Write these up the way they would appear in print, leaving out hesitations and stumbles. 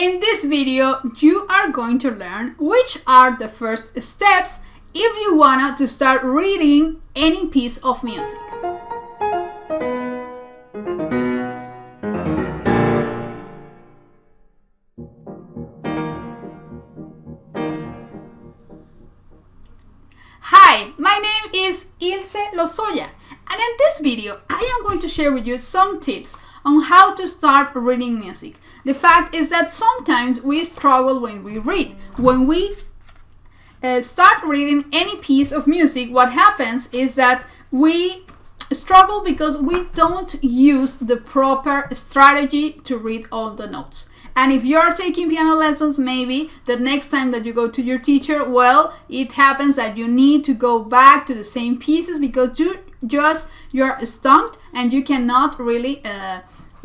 In this video, you are going to learn which are the first steps if you want to start reading any piece of music. Hi, my name is Ilse Lozoya, and in this video I am going to share with you some tips on how to start reading music. The fact is that sometimes we struggle when we read. When we start reading any piece of music, what happens is that we struggle because we don't use the proper strategy to read all the notes. And if you're taking piano lessons, maybe the next time that you go to your teacher, well, it happens that you need to go back to the same pieces because you're stumped and you cannot really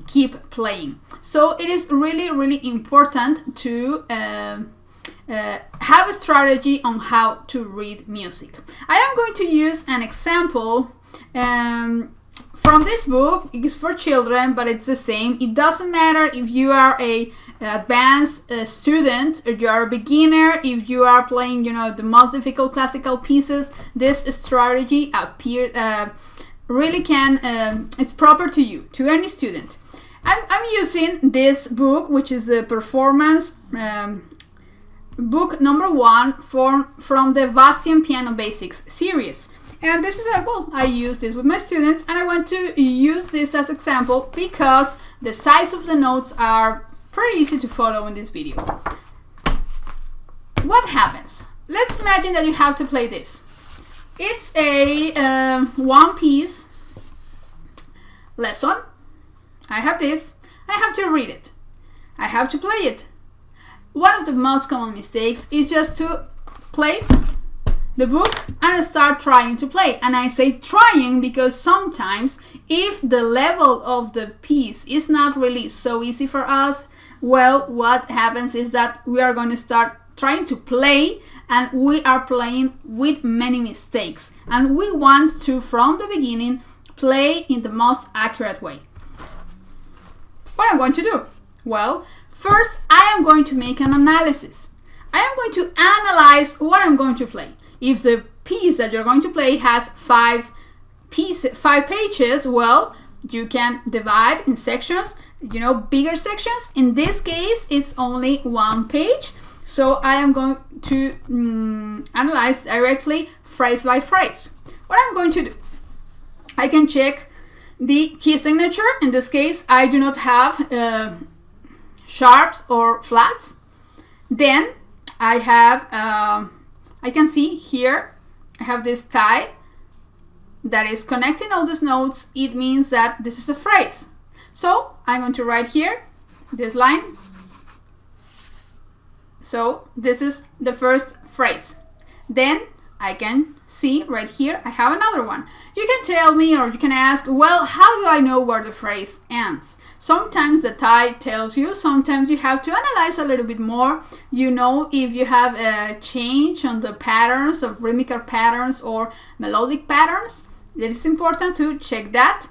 keep playing. So it is really important to have a strategy on how to read music. I am going to use an example from this book. It's for children, but it's the same. It doesn't matter if you are a advanced student or you are a beginner. If you are playing, the most difficult classical pieces, this strategy really can. It's proper to you, to any student. I'm using this book, which is a performance book number 1 from the Bastian Piano Basics series. And this is I use this with my students, and I want to use this as example because the size of the notes are pretty easy to follow in this video. What happens? Let's imagine that you have to play this. It's a one-piece lesson. I have this, and I have to read it. I have to play it. One of the most common mistakes is just to place the book and start trying to play. And I say trying because sometimes if the level of the piece is not really so easy for us, well, what happens is that we are going to start trying to play and we are playing with many mistakes. And we want to, from the beginning, play in the most accurate way. What I'm going to do? Well, first I am going to make an analysis. I am going to analyze what I'm going to play. If the piece that you're going to play has 5 pages, well, you can divide in sections, bigger sections. In this case, it's only 1 page. So I am going to analyze directly phrase by phrase. What I'm going to do, I can check the key signature. In this case, I do not have sharps or flats. Then I have, I can see here, I have this tie that is connecting all these notes. It means that this is a phrase. So I'm going to write here this line. So this is the first phrase. Then I can see right here, I have another one. You can tell me, or you can ask, well, how do I know where the phrase ends? Sometimes the tie tells you, sometimes you have to analyze a little bit more. If you have a change on the patterns of rhythmical patterns or melodic patterns, it is important to check that.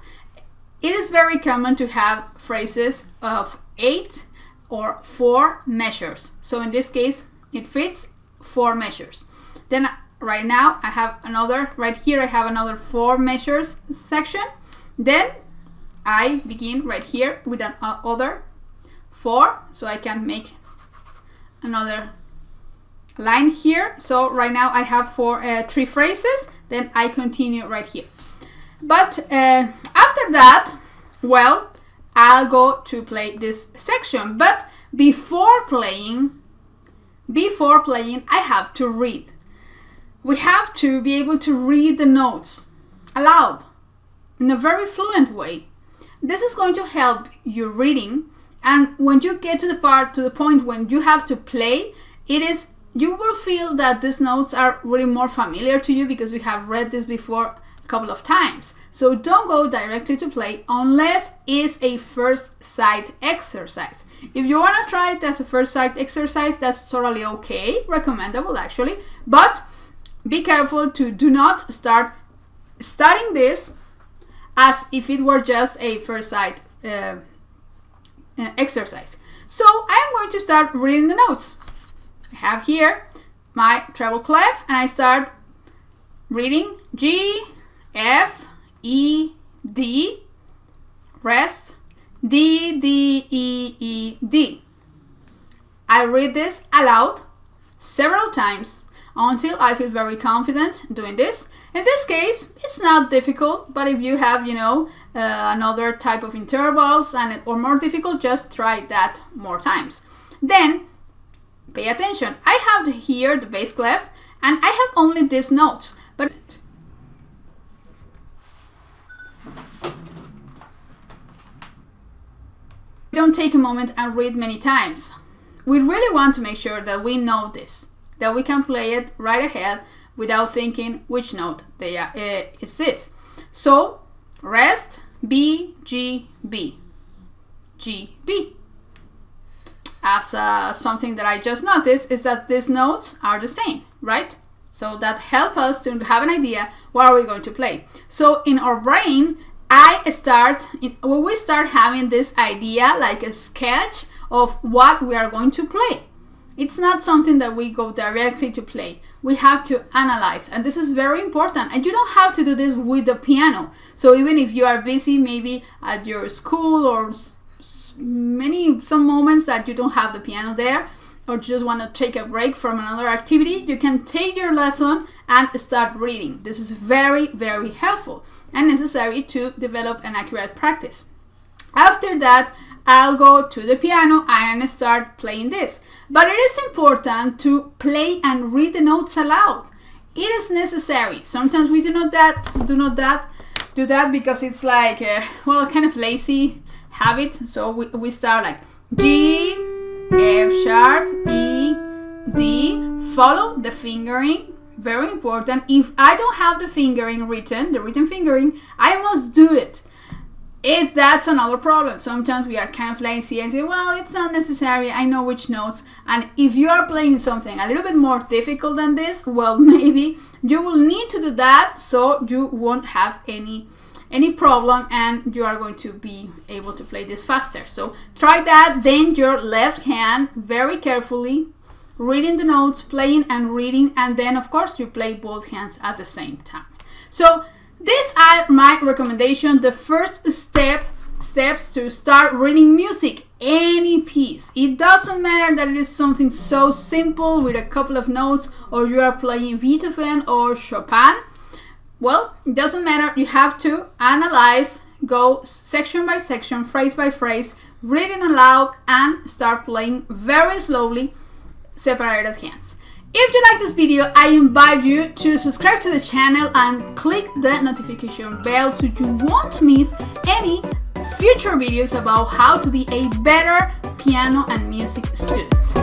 It is very common to have phrases of 8 or 4 measures. So in this case, it fits 4 measures. Then right now I have another, right here I have another 4 measures section. Then I begin right here with another 4, so I can make another line here. So right now I have 3 phrases, then I continue right here. But after that, well, I'll go to play this section. But before playing, I have to read. We have to be able to read the notes aloud in a very fluent way. This is going to help you reading, and when you get to the point when you have to play, you will feel that these notes are really more familiar to you because you have read this before a couple of times. So don't go directly to play unless it's a first sight exercise. If you want to try it as a first sight exercise, that's totally okay, recommendable actually, but be careful to do not start studying this as if it were just a first sight exercise. So I'm going to start reading the notes. I have here my treble clef, and I start reading G, F, E, D, rest, D, D, E, E, D. I read this aloud several times until I feel very confident doing this. In this case, it's not difficult, but if you have, another type of intervals or more difficult, just try that more times. Then, pay attention. I have here the bass clef, and I have only these notes, but don't take a moment and read many times. We really want to make sure that we know this, that we can play it right ahead without thinking which note is this. So, rest, B, G, B, G, B. As something that I just noticed is that these notes are the same, right? So that helps us to have an idea what are we going to play. So in our brain, when we start having this idea, like a sketch of what we are going to play. It's not something that we go directly to play. We have to analyze, and this is very important. And you don't have to do this with the piano. So even if you are busy, maybe at your school, or some moments that you don't have the piano there, or you just want to take a break from another activity, you can take your lesson and start reading. This is very, very helpful and necessary to develop an accurate practice. After that, I'll go to the piano and start playing this. But it is important to play and read the notes aloud. It is necessary. Sometimes we do not do that because it's like, kind of lazy habit. So we start like G, F sharp, E, D. Follow the fingering. Very important. If I don't have the fingering written, the written fingering, I must do it. That's another problem. Sometimes we are kind of lazy and say, well, it's not necessary, I know which notes. And if you are playing something a little bit more difficult than this, well, maybe you will need to do that so you won't have any problem and you are going to be able to play this faster. So try that. Then your left hand, very carefully, reading the notes, playing and reading, and then of course you play both hands at the same time. So these are my recommendations. The first steps to start reading music, any piece. It doesn't matter that it is something so simple with a couple of notes, or you are playing Beethoven or Chopin. Well, it doesn't matter. You have to analyze, go section by section, phrase by phrase, reading aloud, and start playing very slowly, separated hands. If you like this video, I invite you to subscribe to the channel and click the notification bell so you won't miss any future videos about how to be a better piano and music student.